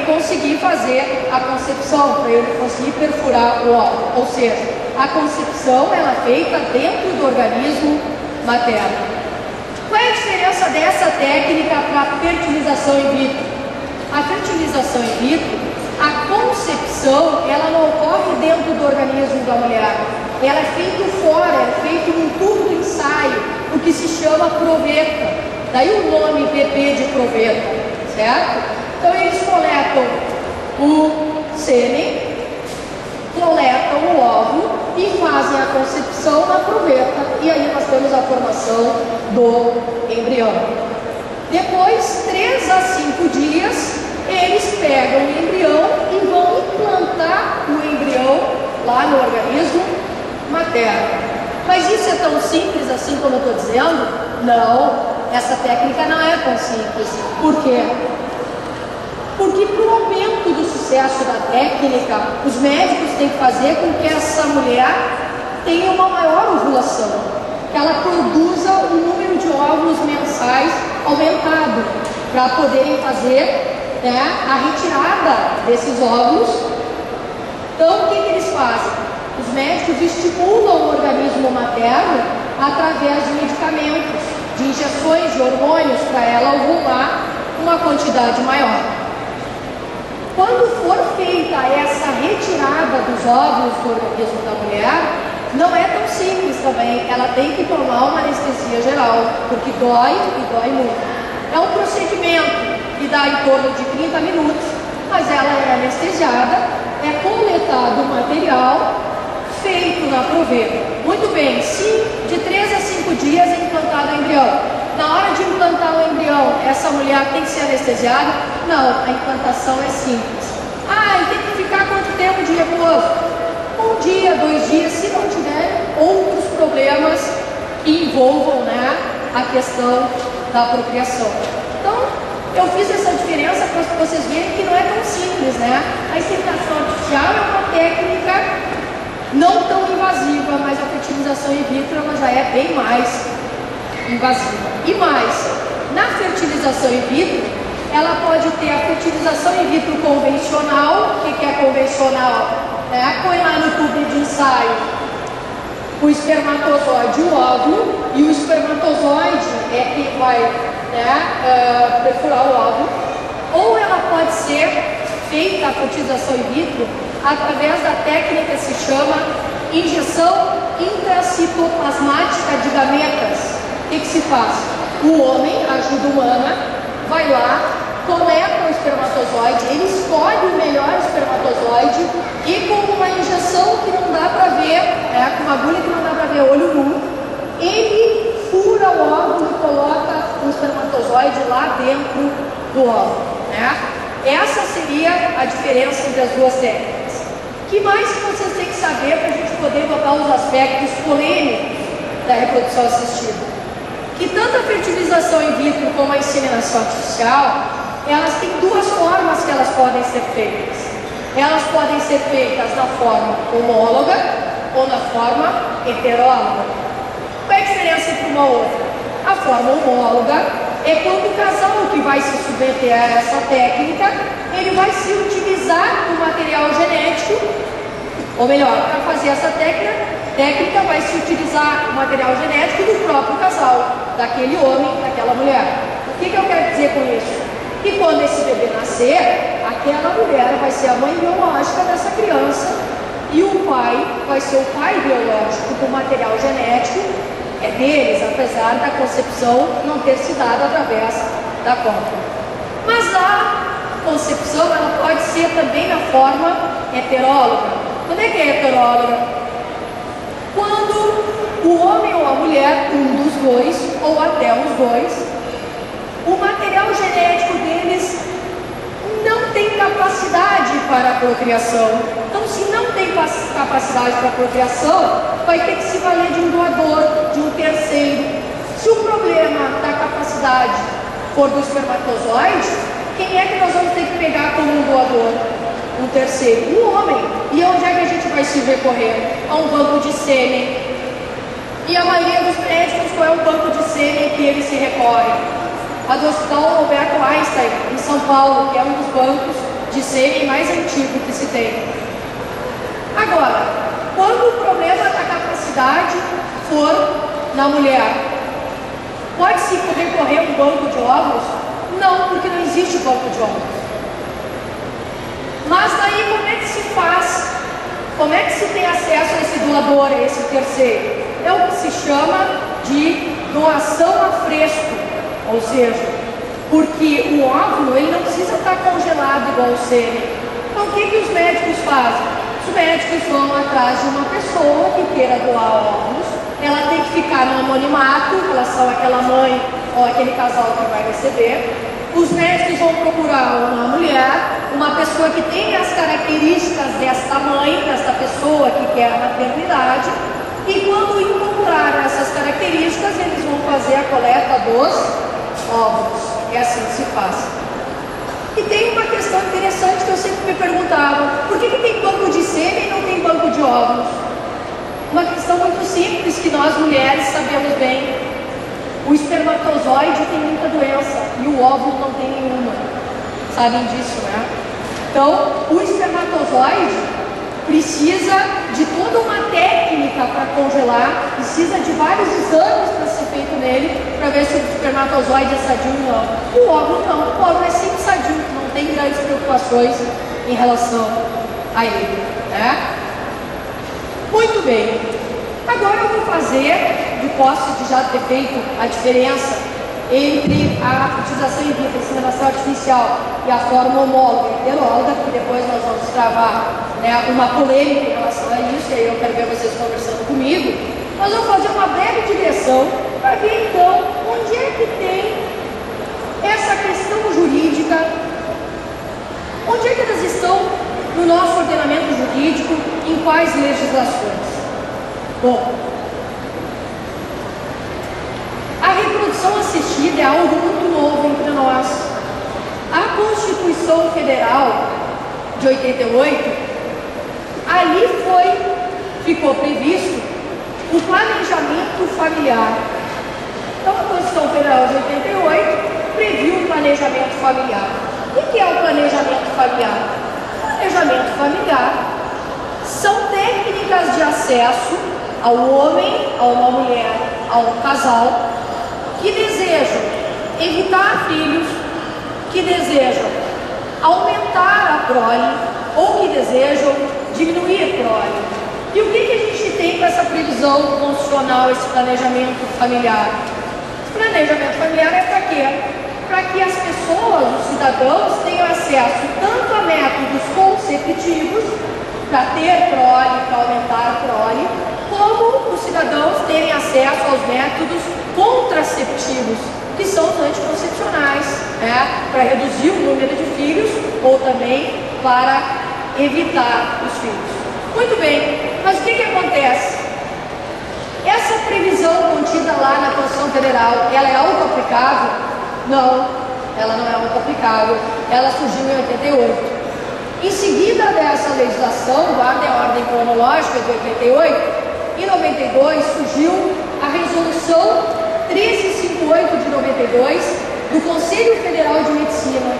ele conseguir fazer a concepção, para ele conseguir perfurar o óvulo. Ou seja, a concepção ela é feita dentro do organismo materno. Qual é a diferença dessa técnica para a fertilização in vitro? A fertilização in vitro, a concepção, ela não ocorre dentro do organismo da mulher. Ela é feita fora, é feita num tubo de ensaio, o que se chama proveta. Daí o nome bebê de proveta, certo? Então eles coletam o sêmen, coletam o óvulo e fazem a concepção na proveta. E aí nós temos a formação do embrião. Depois, 3 a 5 dias, eles pegam o embrião e vão implantar o embrião lá no organismo materno. Mas isso é tão simples assim como eu estou dizendo? Não, essa técnica não é tão simples. Por quê? Porque para o aumento do sucesso da técnica, os médicos têm que fazer com que essa mulher tenha uma maior ovulação, que ela produza um número de óvulos mensais aumentado, para poderem fazer, né, a retirada desses óvulos. Então, o que eles fazem? Os médicos estimulam o organismo materno através de medicamentos, de injeções de hormônios para ela ovular uma quantidade maior. Quando for feita essa retirada dos óvulos do organismo da mulher, não é tão simples também. Ela tem que tomar uma anestesia geral, porque dói e dói muito. É um procedimento que dá em torno de 30 minutos, mas ela é anestesiada, é coletado o material feito na proveta. Muito bem, se de 3 a 5 dias é implantado o embrião, na hora de implantar o embrião, essa mulher tem que ser anestesiada? Não, a implantação é simples. E tem que ficar quanto tempo de repouso? 1 dia, 2 dias, se não tiver outros problemas que envolvam, né, a questão da procriação. Então, eu fiz essa diferença para vocês verem que não é tão simples, né? A inseminação artificial é uma técnica não tão invasiva, mas a fertilização in vitro ela já é bem mais invasiva. E mais, na fertilização in vitro, ela pode ter a fertilização in vitro convencional. O que é convencional? Põe lá no tubo de ensaio o espermatozoide e o óvulo, e o espermatozoide é quem vai, perfurar o óvulo. Ou ela pode ser feita a fertilização in vitro através da técnica que se chama injeção intracitoplasmática de gametas. O que se faz? O homem, a ajuda humana, vai lá, coleta o espermatozoide, ele escolhe o melhor espermatozoide e com uma injeção que não dá para ver, com uma agulha que não dá para ver olho nu, ele fura o óvulo e coloca o espermatozoide lá dentro do óvulo. Essa seria a diferença entre as duas técnicas. O que mais que vocês têm que saber para a gente poder botar os aspectos polêmicos da reprodução assistida? Que tanto a fertilização in vitro como a inseminação artificial, elas têm 2 formas que elas podem ser feitas. Elas podem ser feitas na forma homóloga ou na forma heteróloga. Qual é a diferença entre uma ou outra? A forma homóloga é quando o casal que vai se submeter a essa técnica, ele vai se utilizar do material genético, ou melhor, para fazer essa técnica vai se utilizar o material genético do próprio casal, daquele homem, daquela mulher. O que eu quero dizer com isso? Que quando esse bebê nascer, aquela mulher vai ser a mãe biológica dessa criança e o pai vai ser o pai biológico, o material genético é deles, apesar da concepção não ter se dado através da cópula. Mas a concepção ela pode ser também na forma heteróloga. Quando é que é heteróloga? Quando o homem ou a mulher, um dos dois, ou até os dois, o material genético deles não tem capacidade para a procriação. Então, se não tem capacidade para a procriação, vai ter que se valer de um doador, de um terceiro. Se o problema da capacidade for do espermatozoide, quem é que nós vamos ter que pegar como um doador? Um terceiro, um homem. E onde é que a gente vai se recorrer? A um banco de sêmen. E a maioria dos médicos, qual é o banco de sêmen que eles se recorrem? A do Hospital Albert Einstein, em São Paulo, que é um dos bancos de sêmen mais antigo que se tem. Agora, quando o problema da capacidade for na mulher, pode-se recorrer a um banco de óvulos? Não, porque não existe banco de óvulos. Mas daí como é que se faz? Como é que se tem acesso a esse doador, a esse terceiro? É o que se chama de doação a fresco, ou seja, porque o óvulo ele não precisa estar congelado igual o sêmen. Então o que os médicos fazem? Os médicos vão atrás de uma pessoa que queira doar óvulos, ela tem que ficar no anonimato em relação àquela mãe ou aquele casal que vai receber. Os médicos vão procurar uma mulher, uma pessoa que tenha as características desta mãe, desta pessoa que quer a maternidade, e quando encontrar essas características, eles vão fazer a coleta dos óvulos. É assim que se faz. E tem uma questão interessante que eu sempre me perguntava: por que tem banco de sêmen e não tem banco de óvulos? Uma questão muito simples que nós mulheres sabemos bem. O espermatozoide tem muita doença e o óvulo não tem nenhuma. Sabem disso, né? Então, o espermatozoide precisa de toda uma técnica para congelar, precisa de vários exames para ser feito nele, para ver se o espermatozoide é sadio ou não. O óvulo não, o óvulo é sempre sadio, não tem grandes preocupações em relação a ele, né? Muito bem, agora eu vou fazer, de posse de já ter feito a diferença entre a fertilização in vitro, a inseminação artificial e a forma homóloga e heteróloga, que depois nós vamos travar, né, uma polêmica em relação a isso, e aí eu quero ver vocês conversando comigo. Nós vamos fazer uma breve digressão para ver então onde é que tem essa questão jurídica, onde é que elas estão no nosso ordenamento jurídico, em quais legislações. Bom, a reprodução assistida é algo muito novo entre nós. A Constituição Federal de 88, ali ficou previsto o planejamento familiar. Então a Constituição Federal de 88 previu o planejamento familiar. O que é o planejamento familiar? O planejamento familiar são técnicas de acesso ao homem, a uma mulher, a um casal, que desejam evitar filhos, que desejam aumentar a prole ou que desejam diminuir a prole. E o que a gente tem com essa previsão constitucional, esse planejamento familiar? Esse planejamento familiar é para quê? Para que as pessoas, os cidadãos, tenham acesso tanto a métodos conceptivos, para ter prole, para aumentar a prole, como os cidadãos terem acesso aos métodos contraceptivos, que são os anticoncepcionais, né, para reduzir o número de filhos ou também para evitar os filhos. Muito bem, mas o que acontece? Essa previsão contida lá na Constituição Federal, ela é auto-aplicável? Não, ela não é auto-aplicável, ela surgiu em 88. Em seguida dessa legislação, guardem a ordem cronológica de 88, em 92 surgiu a Resolução 1358 de 92 do Conselho Federal de Medicina,